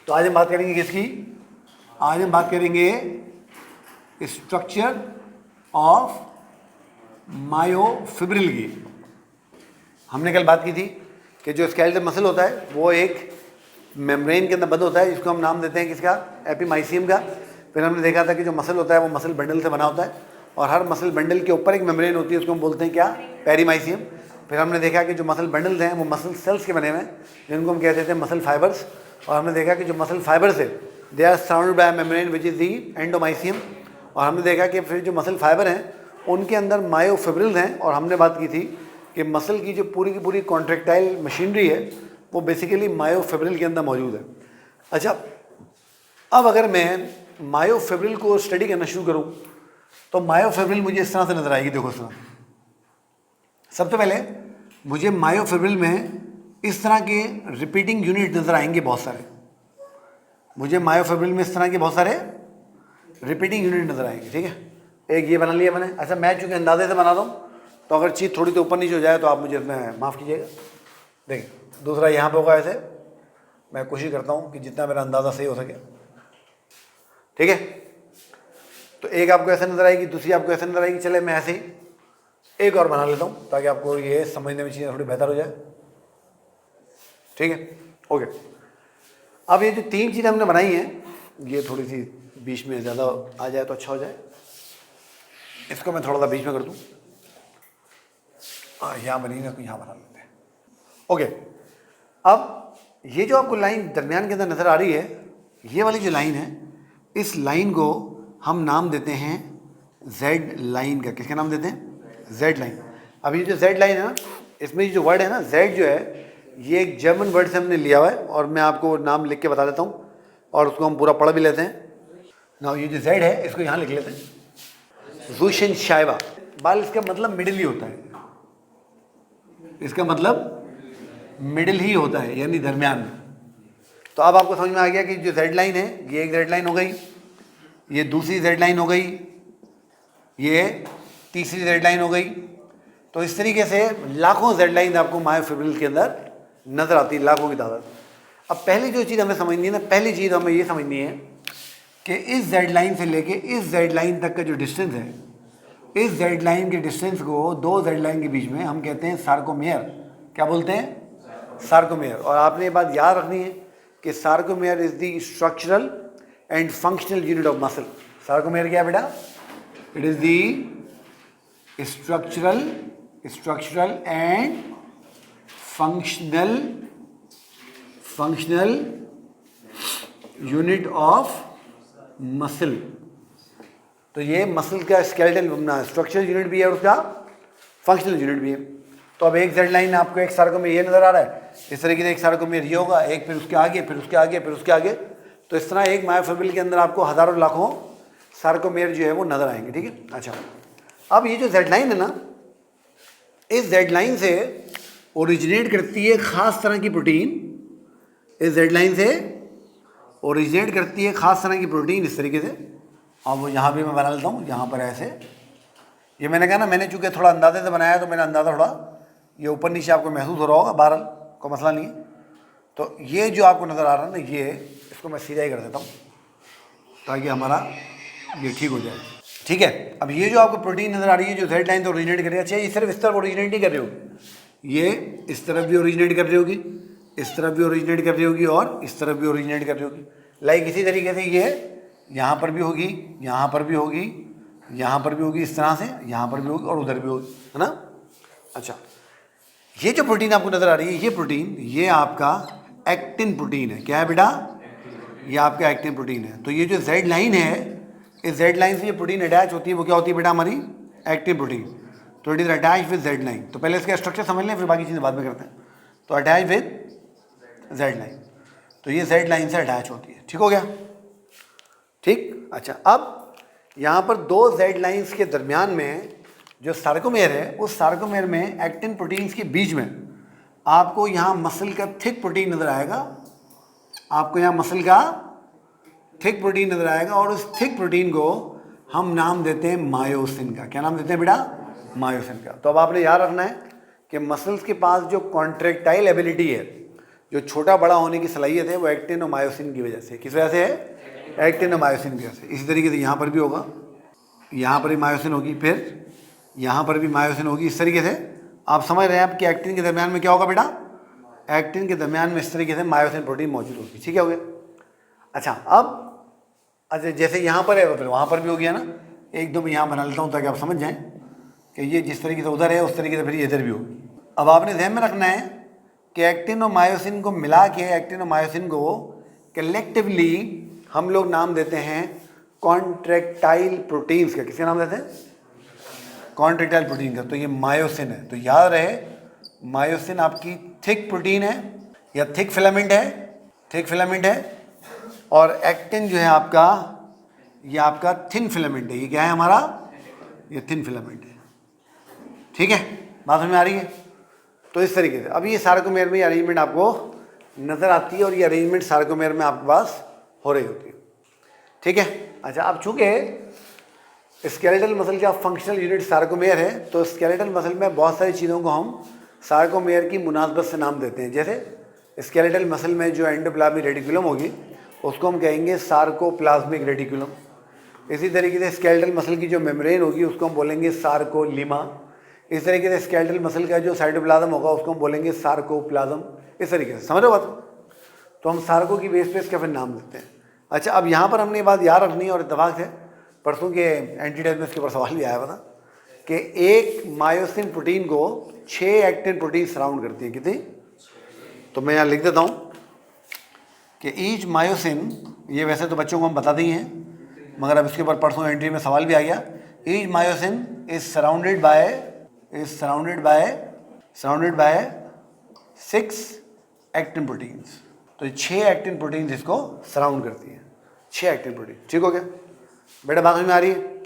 तो आज हम बात करेंगे किसकी? आज हम बात करेंगे स्ट्रक्चर ऑफ मायोफिब्रिल की। हमने कल बात की थी कि जो स्केलेटल मसल होता है वो एक मेम्ब्रेन के अंदर बंद होता है, जिसको हम नाम देते हैं किसका? एपिमाइसियम का। फिर हमने देखा था कि जो मसल होता है वो मसल बंडल से बना होता है, और हर मसल बंडल के ऊपर एक मेम्ब्रेन होती है, उसको हम बोलते हैं क्या? पेरीमाइसियम। फिर हमने देखा कि जो मसल बंडल्स हैं वो मसल सेल्स के बने हुए हैं, जिनको हम कहते थे मसल फाइबर्स। और हमने देखा कि जो मसल फाइबर्स है they are surrounded by membrane which is the endomysium. और हमने देखा कि फिर जो मसल फाइबर हैं उनके अंदर मायोफिब्रिल्स हैं। और हमने बात की थी कि मसल की जो पूरी की पूरी कॉन्ट्रेक्टाइल मशीनरी है वो बेसिकली मायोफिब्रिल के अंदर मौजूद है। अच्छा, अब अगर मैं मायोफिब्रिल को स्टडी करना शुरू करूं तो मायोफिब्रिल मुझे इस तरह से नजर आएगी। देखो इस तरह, सबसे पहले मुझे मायोफिब्रिल में इस तरह के रिपीटिंग यूनिट नजर आएंगे बहुत सारे। मुझे मायोफिब्रिल में इस तरह के बहुत सारे रिपीटिंग यूनिट नजर आएंगे। ठीक है, एक ये बना लिया मैंने। अच्छा, मैं चूंकि अंदाजे से बना रहा हूँ तो अगर चीज़ थोड़ी तो ऊपर नीचे हो जाए तो आप मुझे इसमें माफ़ कीजिएगा। देखिए, दूसरा यहाँ पे होगा ऐसे। मैं कोशिश करता हूँ कि जितना मेरा अंदाज़ा सही हो सके। ठीक है, तो एक आपको ऐसे नजर आएगी, दूसरी आपको ऐसे नजर आएगी। चले मैं ऐसे ही एक और बना लेता हूँ ताकि आपको ये समझने में चीज़ें थोड़ी बेहतर हो जाए। ठीक है, ओके। अब ये जो तीन चीज़ें हमने बनाई हैं, ये थोड़ी सी बीच में ज़्यादा आ जाए तो अच्छा हो जाए। इसको मैं थोड़ा सा बीच में कर दूँ। यहाँ बनी ना, यहाँ बना लेते हैं। ओके, अब ये जो आपको लाइन दरमियान के अंदर नज़र आ रही है, ये वाली जो लाइन है, इस लाइन को हम नाम देते हैं जेड लाइन का। किसका नाम देते हैं? Z line. अब ये जो जेड लाइन है ना, इसमें जो वर्ड है ना जेड जो है, ये एक जर्मन वर्ड से हमने लिया हुआ है, और मैं आपको नाम लिख के बता देता हूँ और उसको हम पूरा पढ़ भी लेते हैं ना। ये जो जेड है इसको यहाँ लिख लेते हैं, ज़ूशन शाइवा। बाल इसका मतलब मिडिल ही होता है, इसका मतलब मिडिल ही होता है, यानी दरमियान में। तो अब आपको समझ में आ गया कि जो जेड लाइन है ये एक जेड लाइन हो गई, ये दूसरी जेड लाइन हो गई, ये तीसरी जेड लाइन हो गई। तो इस तरीके से लाखों जेड लाइन आपको मायोफिब्रिल के अंदर नजर आती है, लाखों की तादाद। अब पहली जो चीज़ हमें समझनी है ना, पहली चीज़ हमें ये समझनी है कि इस जेड लाइन से लेके इस जेड लाइन तक का जो डिस्टेंस है, इस जेड लाइन के डिस्टेंस को दो जेड लाइन के बीच में हम कहते हैं सार्कोमेयर। क्या बोलते हैं? सार्कोमेयर। और आपने ये बात याद रखनी है कि sarcomere is the structural and functional unit of muscle. Sarcomere क्या है बेटा? It is the structural and functional unit of muscle. तो ये मसल का स्केलेटल स्ट्रक्चरल यूनिट भी है और उसका फंक्शनल यूनिट भी है। तो अब एक जेड लाइन आपको एक सार्कोमेयर ये नजर आ रहा है, इस तरीके से एक सार्कोमेयर ये होगा, एक फिर उसके आगे, फिर उसके आगे, फिर उसके आगे। तो इस तरह एक मायोफिब्रिल के अंदर आपको हजारों लाखों सार्कोमेयर जो है वो नजर आएंगे। ठीक है, अच्छा। अब ये जो जेड लाइन है ना, इस जेड लाइन से ओरिजिनेट करती है खास तरह की प्रोटीन। इस जेड लाइन से ओरिजिनेट करती है खास तरह की प्रोटीन इस तरीके से। अब वो यहाँ भी मैं बना लेता हूँ, यहाँ पर ऐसे। ये मैंने कहा ना, मैंने चूँकि थोड़ा अंदाजे से बनाया तो मेरा अंदाज़ा थोड़ा ये ऊपर नीचे आपको महसूस हो रहा होगा, बहरहाल कोई मसला नहीं है। तो ये जो आपको नज़र आ रहा है ना, ये इसको मैं सीधा ही कर देता हूँ ताकि हमारा ये ठीक हो जाए। ठीक है, अब ये जो आपको प्रोटीन नज़र आ रही है जो जेड लाइन से ओरिजिनेट कर रही है, अच्छा ये सिर्फ इस तरफ ओरिजिनेट नहीं कर रही होगी, ये इस तरफ भी ओरिजिनेट कर रही होगी, इस तरफ भी ओरिजिनेट कर रही होगी, और इस तरफ भी ओरिजिनेट कर रही होगी। लाइक इसी तरीके से ये यहाँ पर भी होगी, यहाँ पर भी होगी, यहाँ पर भी होगी, इस तरह से यहाँ पर भी होगी और उधर भी होगी, है ना। अच्छा, ये जो प्रोटीन आपको नजर आ रही है, ये प्रोटीन ये आपका एक्टिन प्रोटीन है। क्या है बेटा? ये आपका एक्टिन प्रोटीन है। तो ये जो जेड लाइन है, इस जेड लाइन से ये प्रोटीन अटैच होती है, वो क्या होती है बेटा? हमारी एक्टिन प्रोटीन। तो it is attach with Z line. तो पहले इसका स्ट्रक्चर समझ लें, फिर बाकी चीज़ें बाद में करते हैं। तो अटैच विद जेड लाइन, तो ये जेड लाइन से अटैच होती है। ठीक हो गया? ठीक। अच्छा, अब यहाँ पर दो जेड लाइंस के दरमियान में जो सार्कोमेयर है, उस सार्कोमेयर में एक्टिन प्रोटीन्स के बीच में आपको यहाँ मसल का थिक प्रोटीन नजर आएगा। आपको यहाँ मसल का थिक प्रोटीन नजर आएगा, और उस थिक प्रोटीन को हम नाम देते हैं मायोसिन का। क्या नाम देते हैं बेटा? मायोसिन का। तो अब आपने याद रखना है कि मसल्स के पास जो कॉन्ट्रेक्टाइल एबिलिटी है, जो छोटा बड़ा होने की सलाहियत है वो एक्टिन और मायोसिन की वजह से। किस वजह से है? एक्टिन और मायोसिन की वजह से। इसी तरीके से यहाँ पर भी होगा, यहाँ पर भी मायोसिन होगी, फिर यहाँ पर भी मायोसिन होगी। इस तरीके से आप समझ रहे हैं आप कि एक्टिन के दरमियान में क्या होगा बेटा? एक्टिन के दरमियान में इस तरीके से मायोसिन प्रोटीन मौजूद होगी। ठीक है, हो गया। अच्छा, अब जैसे यहाँ पर है तो फिर वहाँ पर भी हो गया ना। एक दो मैं यहाँ बना लेता हूँ ताकि आप समझ जाएं कि ये जिस तरीके से उधर है उस तरीके से फिर इधर भी होगी। अब आपने ध्यान में रखना है कि एक्टिन और मायोसिन को मिला के, एक्टिन और मायोसिन को कलेक्टिवली हम लोग नाम देते हैं कॉन्ट्रैक्टाइल प्रोटीन्स का। किसका नाम देते हैं? कॉन्ट्रैक्टाइल प्रोटीन का। तो ये मायोसिन है, तो याद रहे मायोसिन आपकी थिक प्रोटीन है या थिक फिलामेंट है, थिक फिलामेंट है। और एक्टिन जो है आपका, ये आपका थिन फिलामेंट है। ये क्या है हमारा? ये थिन फिलामेंट है। ठीक है, बात समझ में आ रही है? तो इस तरीके से अब ये सार्कोमेर में अरेंजमेंट आपको नज़र आती है और ये अरेंजमेंट सार्कोमेर में आपके पास हो रही होती है। ठीक है। अच्छा, अब चूँकि स्केलेटल मसल का फंक्शनल यूनिट सार्कोमेर है, तो स्केलेटल मसल में बहुत सारी चीज़ों को हम सार्कोमेर की मुनासबत से नाम देते हैं। जैसे स्केलेटल मसल में जो एंडोप्लाज्मिक रेटिकुलम होगी उसको हम कहेंगे सार्कोप्लाज्मिक रेटिकुलम। इसी तरीके से स्केलेटल मसल की जो मेम्ब्रेन होगी उसको हम बोलेंगे सार्कोलीमा। इस तरीके से स्केलेटल मसल का जो साइटोप्लाज्म होगा उसको हम बोलेंगे सार्कोप्लाज्म। इस तरीके से समझ रहे हो बात? तो हम सार्को की बेस पे इसका फिर नाम देते हैं। अच्छा, अब यहाँ पर हमने ये बात याद रखनी है और इत्तेफाक से परसों के एंटी टेस्ट में इसके ऊपर सवाल भी आया था कि एक मायोसिन प्रोटीन को 6 एक्टिन प्रोटीन सराउंड करती है। कितनी? तो मैं यहाँ लिख देता हूँ कि ईच मायोसिन, ये वैसे तो बच्चों को हम बताते ही हैं मगर अब इसके ऊपर परसों एंट्री में सवाल भी आ गया। Each myosin is surrounded by 6 actin proteins. तो ये 6 एक्टिन प्रोटीन्स इसको सराउंड करती हैं, 6 एक्टिन प्रोटीन। ठीक हो गया बेटा? बात समझ में आ रही है?